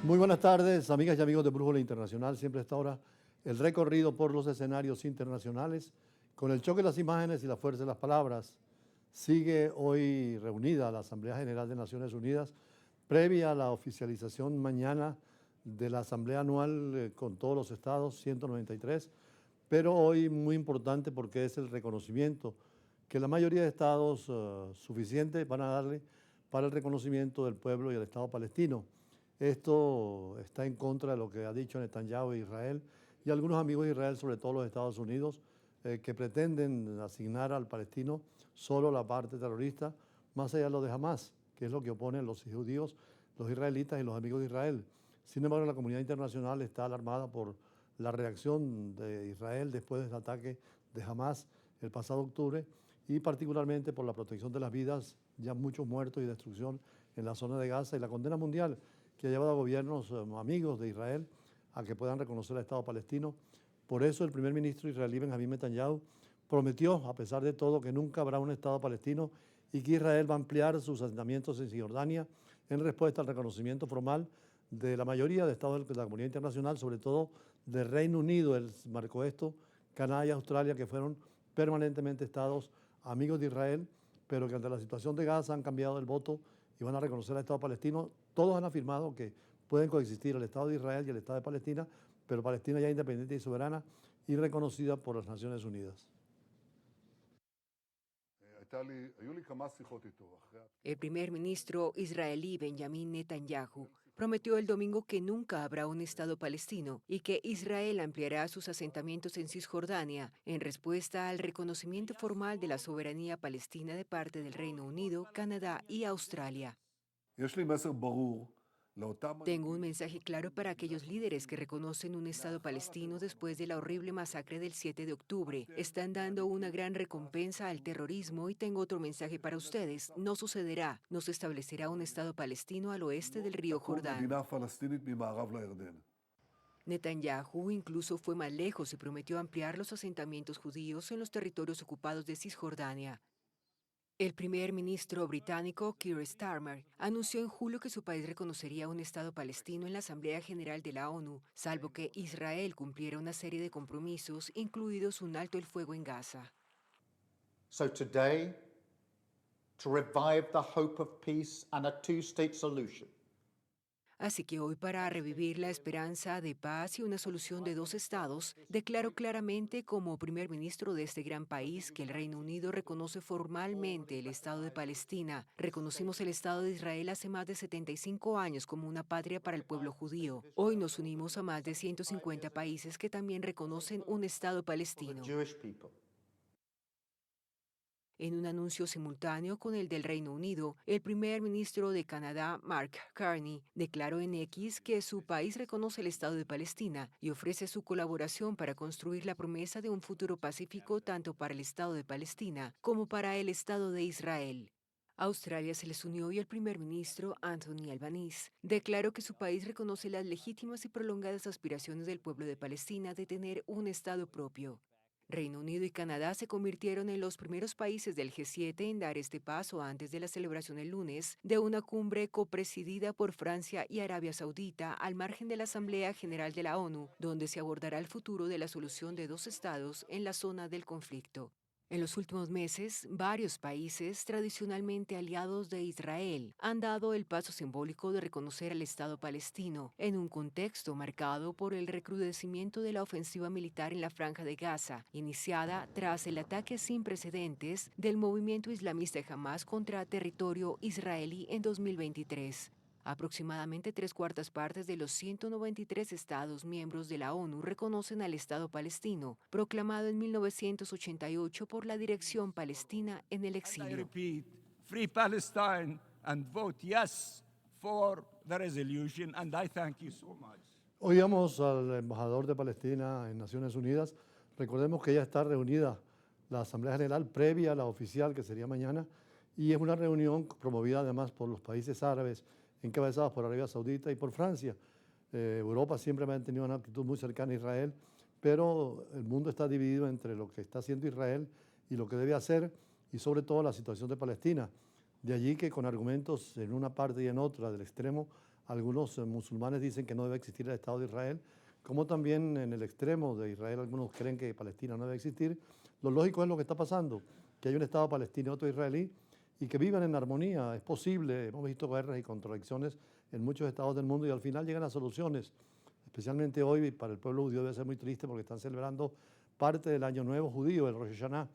Muy buenas tardes, amigas y amigos de Brújula Internacional. Siempre a esta hora el recorrido por los escenarios internacionales con el choque de las imágenes y la fuerza de las palabras. Sigue hoy reunida la Asamblea General de Naciones Unidas previa a la oficialización mañana de la Asamblea Anual con todos los estados, 193, pero hoy muy importante porque es el reconocimiento que la mayoría de estados suficientes van a darle para el reconocimiento del pueblo y el Estado palestino. Esto está en contra de lo que ha dicho Netanyahu e Israel y algunos amigos de Israel, sobre todo los Estados Unidos, que pretenden asignar al palestino solo la parte terrorista, más allá de lo de Hamas, que es lo que oponen los judíos, los israelitas y los amigos de Israel. Sin embargo, la comunidad internacional está alarmada por la reacción de Israel después del ataque de Hamas el pasado octubre y particularmente por la protección de las vidas, ya muchos muertos y destrucción en la zona de Gaza y la condena mundial que ha llevado a gobiernos amigos de Israel a que puedan reconocer al Estado palestino. Por eso el primer ministro israelí Benjamín Netanyahu prometió, a pesar de todo, que nunca habrá un Estado palestino y que Israel va a ampliar sus asentamientos en Cisjordania en respuesta al reconocimiento formal de la mayoría de estados de la comunidad internacional, sobre todo del Reino Unido. Él marcó esto, Canadá y Australia, que fueron permanentemente estados amigos de Israel, pero que ante la situación de Gaza han cambiado el voto y van a reconocer al Estado palestino. Todos han afirmado que pueden coexistir el Estado de Israel y el Estado de Palestina, pero Palestina ya independiente y soberana y reconocida por las Naciones Unidas. El primer ministro israelí Benjamín Netanyahu prometió el domingo que nunca habrá un Estado palestino y que Israel ampliará sus asentamientos en Cisjordania en respuesta al reconocimiento formal de la soberanía palestina de parte del Reino Unido, Canadá y Australia. Tengo un mensaje claro para aquellos líderes que reconocen un Estado palestino después de la horrible masacre del 7 de octubre. Están dando una gran recompensa al terrorismo y tengo otro mensaje para ustedes. No sucederá. No se establecerá un Estado palestino al oeste del río Jordán. Netanyahu incluso fue más lejos y prometió ampliar los asentamientos judíos en los territorios ocupados de Cisjordania. El primer ministro británico Keir Starmer anunció en julio que su país reconocería un Estado palestino en la Asamblea General de la ONU, salvo que Israel cumpliera una serie de compromisos, incluidos un alto el fuego en Gaza. So today, to revive the hope of peace and a two-state solution, Así que hoy, para revivir la esperanza de paz y una solución de dos estados, declaro claramente como primer ministro de este gran país que el Reino Unido reconoce formalmente el Estado de Palestina. Reconocimos el Estado de Israel hace más de 75 años como una patria para el pueblo judío. Hoy nos unimos a más de 150 países que también reconocen un Estado palestino. En un anuncio simultáneo con el del Reino Unido, el primer ministro de Canadá, Mark Carney, declaró en X que su país reconoce el Estado de Palestina y ofrece su colaboración para construir la promesa de un futuro pacífico tanto para el Estado de Palestina como para el Estado de Israel. Australia se les unió y el primer ministro, Anthony Albanese, declaró que su país reconoce las legítimas y prolongadas aspiraciones del pueblo de Palestina de tener un Estado propio. Reino Unido y Canadá se convirtieron en los primeros países del G7 en dar este paso antes de la celebración el lunes de una cumbre copresidida por Francia y Arabia Saudita al margen de la Asamblea General de la ONU, donde se abordará el futuro de la solución de dos estados en la zona del conflicto. En los últimos meses, varios países tradicionalmente aliados de Israel han dado el paso simbólico de reconocer al Estado palestino en un contexto marcado por el recrudecimiento de la ofensiva militar en la Franja de Gaza, iniciada tras el ataque sin precedentes del movimiento islamista Hamas contra territorio israelí en 2023. Aproximadamente 3/4 de los 193 Estados miembros de la ONU reconocen al Estado palestino, proclamado en 1988 por la Dirección Palestina en el exilio. Free Palestine and vote yes for the resolution, and I thank you so much. Oíamos al embajador de Palestina en Naciones Unidas. Recordemos que ya está reunida la Asamblea General previa a la oficial, que sería mañana, y es una reunión promovida además por los países árabes, encabezados por Arabia Saudita y por Francia. Europa siempre ha mantenido una actitud muy cercana a Israel, pero el mundo está dividido entre lo que está haciendo Israel y lo que debe hacer, y sobre todo la situación de Palestina. De allí que con argumentos en una parte y en otra del extremo Algunos musulmanes dicen que no debe existir el Estado de Israel, como también en el extremo de Israel algunos creen que Palestina no debe existir. Lo lógico es lo que está pasando, que hay un Estado palestino y otro israelí, y que vivan en armonía. Es posible, hemos visto guerras y contradicciones en muchos estados del mundo y al final llegan a soluciones. Especialmente hoy para el pueblo judío debe ser muy triste porque están celebrando parte del Año Nuevo judío, el Rosh Hashanah,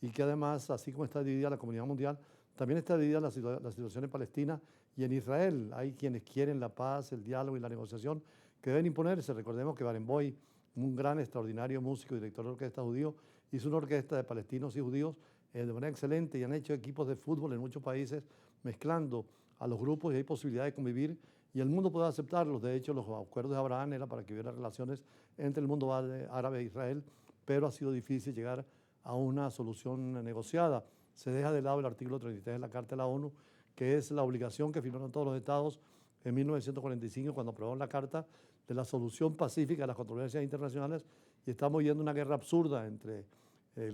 y que además, así como está dividida la comunidad mundial, también está dividida la situación en Palestina y en Israel. Hay quienes quieren la paz, el diálogo y la negociación que deben imponerse. Recordemos que Barenboim, un gran, extraordinario músico y director de orquesta judío, hizo una orquesta de palestinos y judíos de manera excelente y han hecho equipos de fútbol en muchos países mezclando a los grupos y hay posibilidad de convivir y el mundo puede aceptarlos. De hecho, los acuerdos de Abraham era para que hubiera relaciones entre el mundo árabe e Israel, pero ha sido difícil llegar a una solución negociada. Se deja de lado el artículo 33 de la Carta de la ONU, que es la obligación que firmaron todos los estados en 1945 cuando aprobaron la Carta de la solución pacífica de las controversias internacionales y estamos viendo una guerra absurda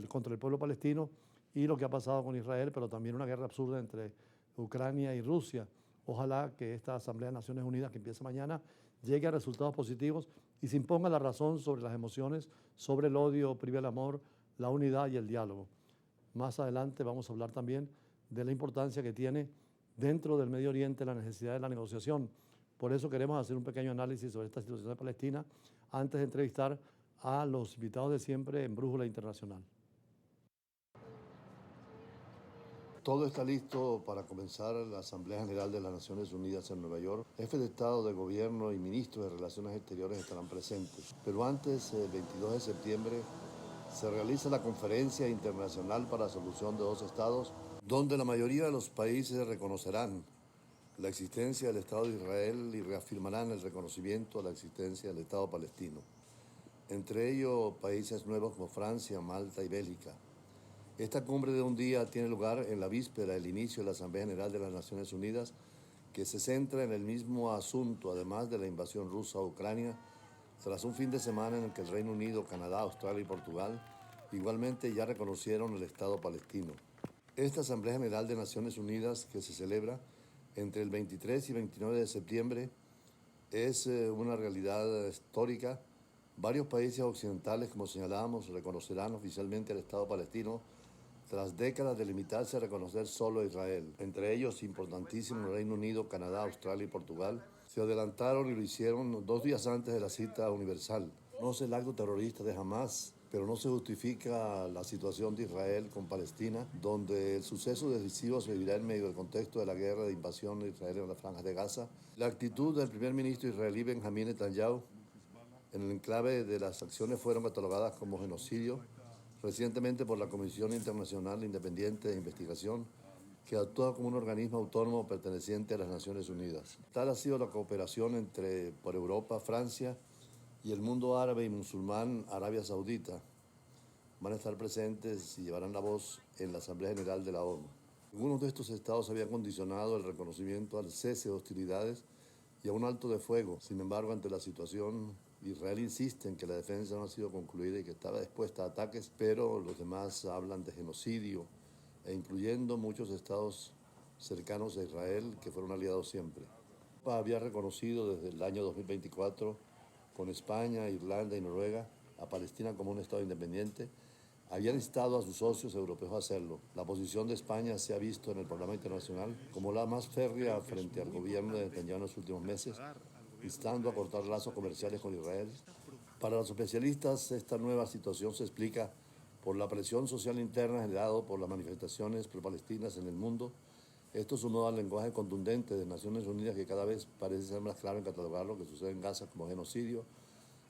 contra el pueblo palestino y lo que ha pasado con Israel, pero también una guerra absurda entre Ucrania y Rusia. Ojalá que esta Asamblea de Naciones Unidas, que empieza mañana, llegue a resultados positivos y se imponga la razón sobre las emociones, sobre el odio, prive el amor, la unidad y el diálogo. Más adelante vamos a hablar también de la importancia que tiene dentro del Medio Oriente la necesidad de la negociación. Por eso queremos hacer un pequeño análisis sobre esta situación de Palestina antes de entrevistar a los invitados de siempre en Brújula Internacional. Todo está listo para comenzar la Asamblea General de las Naciones Unidas en Nueva York. Jefes de Estado, de Gobierno y ministros de Relaciones Exteriores estarán presentes. Pero antes, el 22 de septiembre, se realiza la Conferencia Internacional para la Solución de Dos Estados, donde la mayoría de los países reconocerán la existencia del Estado de Israel y reafirmarán el reconocimiento de la existencia del Estado palestino. Entre ellos, países nuevos como Francia, Malta y Bélgica. Esta cumbre de un día tiene lugar en la víspera del inicio de la Asamblea General de las Naciones Unidas, que se centra en el mismo asunto, además de la invasión rusa a Ucrania, tras un fin de semana en el que el Reino Unido, Canadá, Australia y Portugal igualmente ya reconocieron el Estado palestino. Esta Asamblea General de Naciones Unidas, que se celebra entre el 23 y 29 de septiembre, es una realidad histórica. Varios países occidentales, como señalábamos, reconocerán oficialmente el Estado palestino tras décadas de limitarse a reconocer solo a Israel. Entre ellos, importantísimos, el Reino Unido, Canadá, Australia y Portugal, se adelantaron y lo hicieron 2 días antes de la cita universal. No es el acto terrorista de Hamás, pero no se justifica la situación de Israel con Palestina, donde el suceso decisivo se vivirá en medio del contexto de la guerra de invasión de Israel en la franja de Gaza. La actitud del primer ministro israelí Benjamín Netanyahu en el enclave de las acciones fueron catalogadas como genocidio recientemente por la Comisión Internacional Independiente de Investigación, que actúa como un organismo autónomo perteneciente a las Naciones Unidas. Tal ha sido la cooperación por Europa, Francia y el mundo árabe y musulmán, Arabia Saudita. Van a estar presentes y llevarán la voz en la Asamblea General de la ONU. Algunos de estos estados habían condicionado el reconocimiento al cese de hostilidades y a un alto de fuego. Sin embargo, ante la situación, Israel insiste en que la defensa no ha sido concluida y que estaba dispuesta a ataques, pero los demás hablan de genocidio, incluyendo muchos estados cercanos a Israel que fueron aliados siempre. Europa había reconocido desde el año 2024 con España, Irlanda y Noruega a Palestina como un estado independiente. Habían instado a sus socios europeos a hacerlo. La posición de España se ha visto en el programa internacional como la más férrea frente al gobierno de Netanyahu en los últimos meses, instando a cortar lazos comerciales con Israel. Para los especialistas, esta nueva situación se explica por la presión social interna generada por las manifestaciones pro-palestinas en el mundo. Esto sumado al lenguaje contundente de Naciones Unidas, que cada vez parece ser más claro en catalogar lo que sucede en Gaza como genocidio,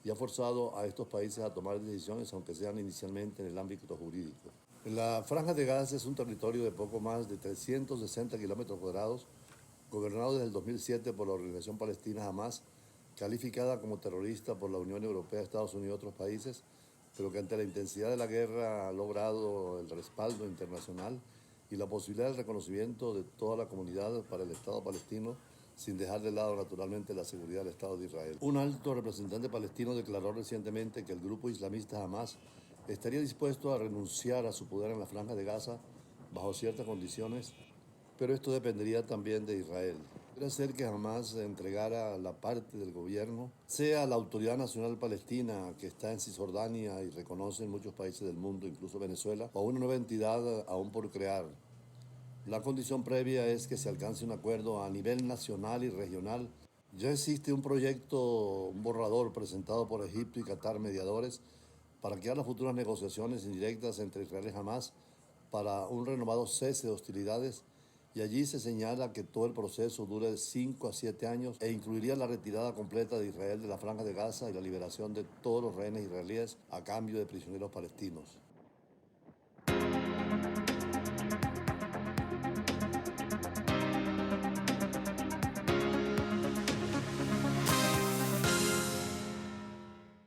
y ha forzado a estos países a tomar decisiones, aunque sean inicialmente en el ámbito jurídico. La Franja de Gaza es un territorio de poco más de 360 kilómetros cuadrados, gobernado desde el 2007 por la organización palestina Hamás, calificada como terrorista por la Unión Europea, Estados Unidos y otros países, pero que ante la intensidad de la guerra ha logrado el respaldo internacional y la posibilidad del reconocimiento de toda la comunidad para el Estado palestino, sin dejar de lado naturalmente la seguridad del Estado de Israel. Un alto representante palestino declaró recientemente que el grupo islamista Hamás estaría dispuesto a renunciar a su poder en la Franja de Gaza bajo ciertas condiciones, pero esto dependería también de Israel. Puede ser que jamás entregara la parte del gobierno, sea la Autoridad Nacional Palestina, que está en Cisjordania y reconoce en muchos países del mundo, incluso Venezuela, o una nueva entidad aún por crear. La condición previa es que se alcance un acuerdo a nivel nacional y regional. Ya existe un proyecto, un borrador presentado por Egipto y Qatar mediadores para crear las futuras negociaciones indirectas entre Israel y Hamás para un renovado cese de hostilidades, y allí se señala que todo el proceso dure de 5 a 7 años e incluiría la retirada completa de Israel de la Franja de Gaza y la liberación de todos los rehenes israelíes a cambio de prisioneros palestinos.